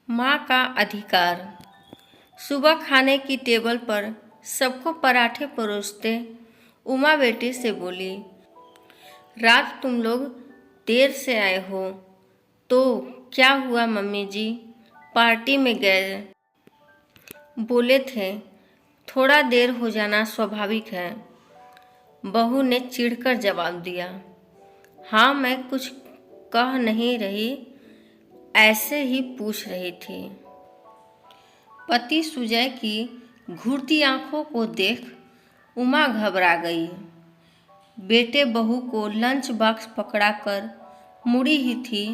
माँ का अधिकार। सुबह खाने की टेबल पर सबको पराठे परोसते उमा बेटी से बोली, रात तुम लोग देर से आए हो तो क्या हुआ मम्मी जी? पार्टी में गए बोले थे, थोड़ा देर हो जाना स्वाभाविक है। बहू ने चिढ़कर जवाब दिया। हाँ, मैं कुछ कह नहीं रही, ऐसे ही पूछ रही थी। पति सुजय की घूरती आंखों को देख उमा घबरा गई। बेटे बहू को लंच बॉक्स पकड़ाकर मुड़ी ही थी,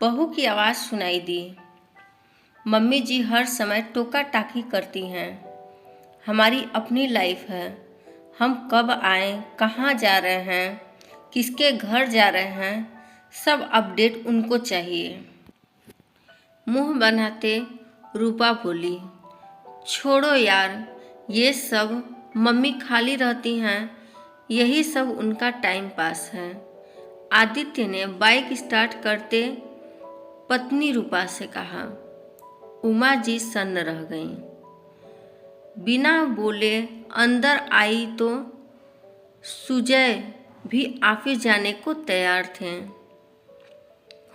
बहू की आवाज़ सुनाई दी। मम्मी जी हर समय टोका टाकी करती हैं। हमारी अपनी लाइफ है, हम कब आएँ, कहाँ जा रहे हैं, किसके घर जा रहे हैं, सब अपडेट उनको चाहिए। मुंह बनाते रूपा बोली, छोड़ो यार, ये सब मम्मी खाली रहती हैं, यही सब उनका टाइम पास है। आदित्य ने बाइक स्टार्ट करते पत्नी रूपा से कहा। उमा जी सन्न रह गईं। बिना बोले अंदर आई तो सुजय भी ऑफिस जाने को तैयार थे।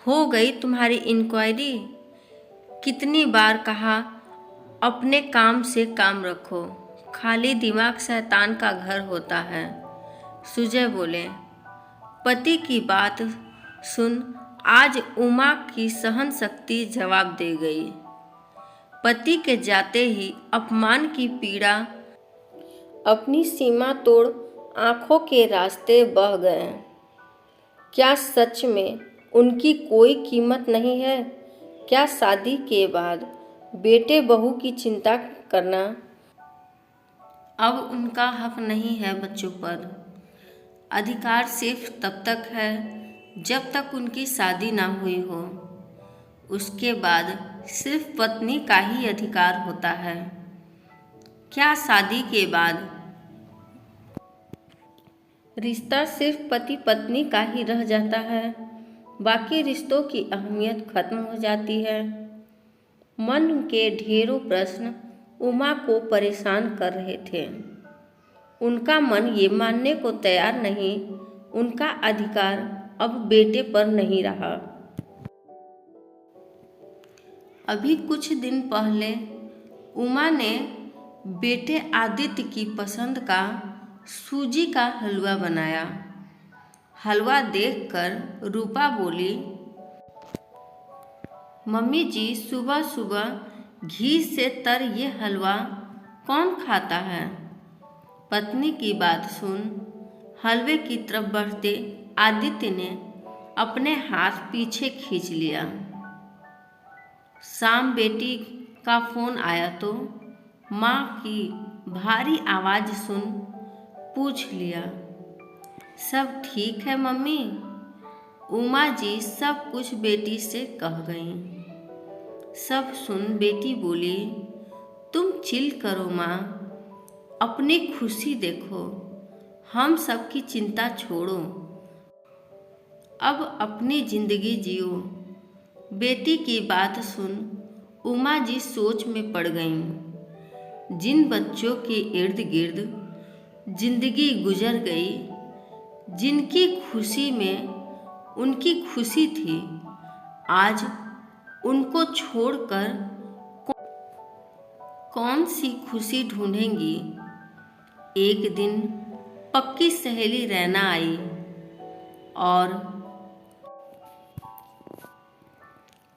हो गई तुम्हारी इंक्वायरी? कितनी बार कहा अपने काम से काम रखो, खाली दिमाग शैतान का घर होता है। सुजय बोले। पति की बात सुन आज उमा की सहन शक्ति जवाब दे गई। पति के जाते ही अपमान की पीड़ा अपनी सीमा तोड़ आंखों के रास्ते बह गए। क्या सच में उनकी कोई कीमत नहीं है? क्या शादी के बाद बेटे बहू की चिंता करना अब उनका हक नहीं है? बच्चों पर अधिकार सिर्फ तब तक है जब तक उनकी शादी ना हुई हो। उसके बाद सिर्फ पत्नी का ही अधिकार होता है। क्या शादी के बाद रिश्ता सिर्फ पति पत्नी का ही रह जाता है? बाकी रिश्तों की अहमियत खत्म हो जाती है। मन के ढेरों प्रश्न उमा को परेशान कर रहे थे। उनका मन ये मानने को तैयार नहीं, उनका अधिकार अब बेटे पर नहीं रहा। अभी कुछ दिन पहले उमा ने बेटे आदित्य की पसंद का सूजी का हलवा बनाया। हलवा देखकर रूपा बोली, मम्मी जी सुबह सुबह घी से तर ये हलवा कौन खाता है? पत्नी की बात सुन हलवे की तरफ बढ़ते आदित्य ने अपने हाथ पीछे खींच लिया। शाम बेटी का फोन आया तो माँ की भारी आवाज़ सुन पूछ लिया, सब ठीक है मम्मी? उमा जी सब कुछ बेटी से कह गईं। सब सुन बेटी बोली, तुम चिल करो माँ, अपनी खुशी देखो, हम सबकी चिंता छोड़ो, अब अपनी जिंदगी जियो। बेटी की बात सुन उमा जी सोच में पड़ गईं। जिन बच्चों के इर्द गिर्द जिंदगी गुजर गई, जिनकी खुशी में उनकी खुशी थी, आज उनको छोड़कर कौन सी खुशी ढूंढेंगी? एक दिन पक्की सहेली रहना आई और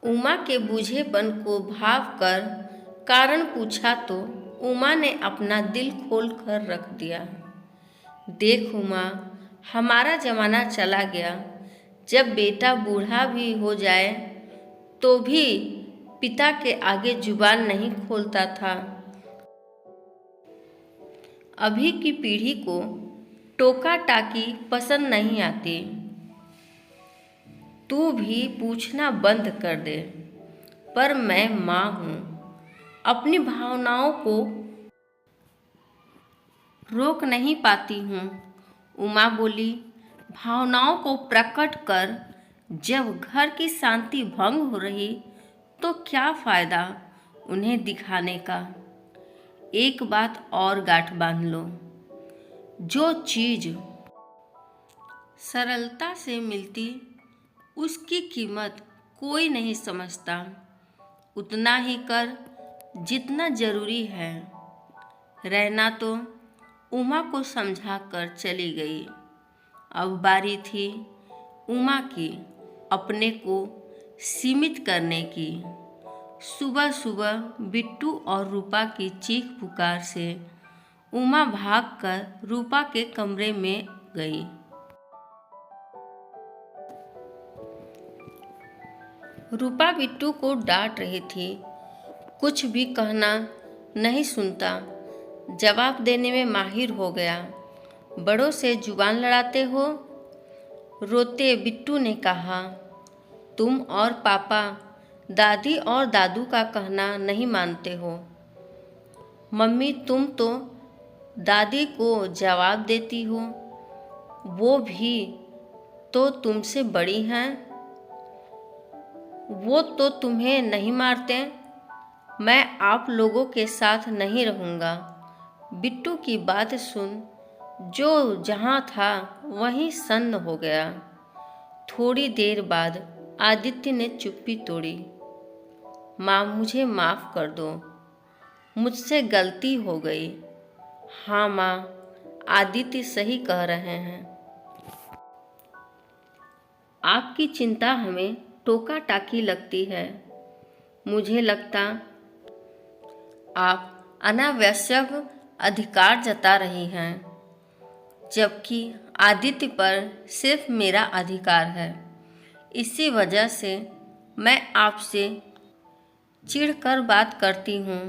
उमा के बूझेपन को भाव कर कारण पूछा तो उमा ने अपना दिल खोल कर रख दिया। देख उमा, हमारा ज़माना चला गया जब बेटा बूढ़ा भी हो जाए तो भी पिता के आगे जुबान नहीं खोलता था। अभी की पीढ़ी को टोका टाकी पसंद नहीं आती। तू भी पूछना बंद कर दे। पर मैं माँ हूँ, अपनी भावनाओं को रोक नहीं पाती हूँ। उमा बोली, भावनाओं को प्रकट कर जब घर की शांति भंग हो रही तो क्या फ़ायदा उन्हें दिखाने का। एक बात और गांठ बांध लो, जो चीज़ सरलता से मिलती उसकी कीमत कोई नहीं समझता। उतना ही कर जितना ज़रूरी है। रहना तो उमा को समझा कर चली गई। अब बारी थी उमा की अपने को सीमित करने की। सुबह सुबह बिट्टू और रूपा की चीख पुकार से उमा भागकर रूपा के कमरे में गई। रूपा बिट्टू को डांट रही थी, कुछ भी कहना नहीं सुनता, जवाब देने में माहिर हो गया। बड़ों से जुबान लड़ाते हो? रोते बिट्टू ने कहा। तुम और पापा दादी और दादू का कहना नहीं मानते हो। मम्मी तुम तो दादी को जवाब देती हो, वो भी तो तुमसे बड़ी हैं, वो तो तुम्हें नहीं मारते। मैं आप लोगों के साथ नहीं रहूँगा। बिट्टू की बात सुन जो जहाँ था वहीं सन्न हो गया। थोड़ी देर बाद आदित्य ने चुप्पी तोड़ी। माँ मुझे माफ़ कर दो, मुझसे गलती हो गई। हाँ माँ, आदित्य सही कह रहे हैं। आपकी चिंता हमें टोका टाकी लगती है। मुझे लगता आप अनावश्यक अधिकार जता रही हैं, जबकि आदित्य पर सिर्फ मेरा अधिकार है। इसी वजह से मैं आपसे चिढ़कर बात करती हूँ।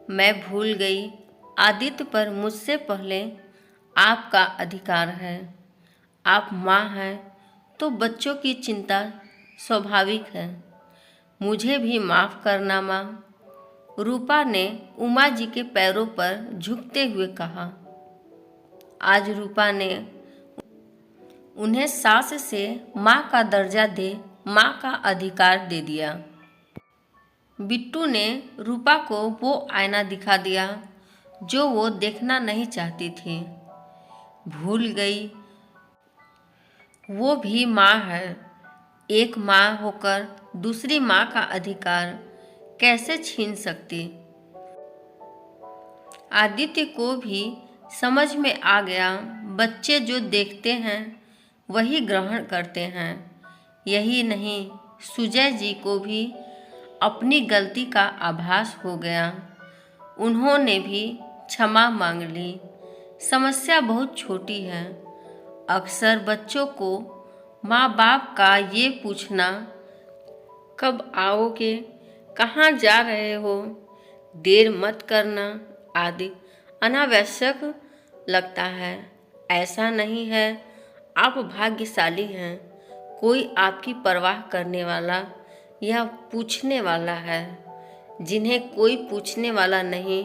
मैं भूल गई आदित्य पर मुझसे पहले आपका अधिकार है। आप माँ हैं तो बच्चों की चिंता स्वाभाविक है। मुझे भी माफ़ करना माँ, रूपा ने उमा जी के पैरों पर झुकते हुए कहा। आज रूपा ने उन्हें सास से माँ का दर्जा दे माँ का अधिकार दे दिया। बिट्टू ने रूपा को वो आईना दिखा दिया जो वो देखना नहीं चाहती थी। भूल गई वो भी माँ है। एक माँ होकर दूसरी माँ का अधिकार कैसे छीन सकती। आदित्य को भी समझ में आ गया, बच्चे जो देखते हैं वही ग्रहण करते हैं। यही नहीं, सुजय जी को भी अपनी गलती का आभास हो गया। उन्होंने भी क्षमा मांग ली। समस्या बहुत छोटी है। अक्सर बच्चों को माँ बाप का ये पूछना, कब आओगे, कहाँ जा रहे हो, देर मत करना आदि अनावश्यक लगता है। ऐसा नहीं है। आप भाग्यशाली हैं। कोई आपकी परवाह करने वाला या पूछने वाला है। जिन्हें कोई पूछने वाला नहीं,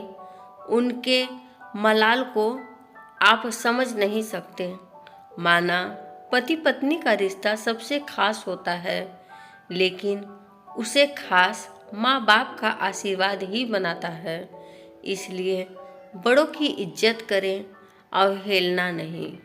उनके मलाल को आप समझ नहीं सकते। माना पति पत्नी का रिश्ता सबसे खास होता है, लेकिन उसे खास माँ बाप का आशीर्वाद ही बनाता है। इसलिए बड़ों की इज्जत करें, अवहेलना नहीं।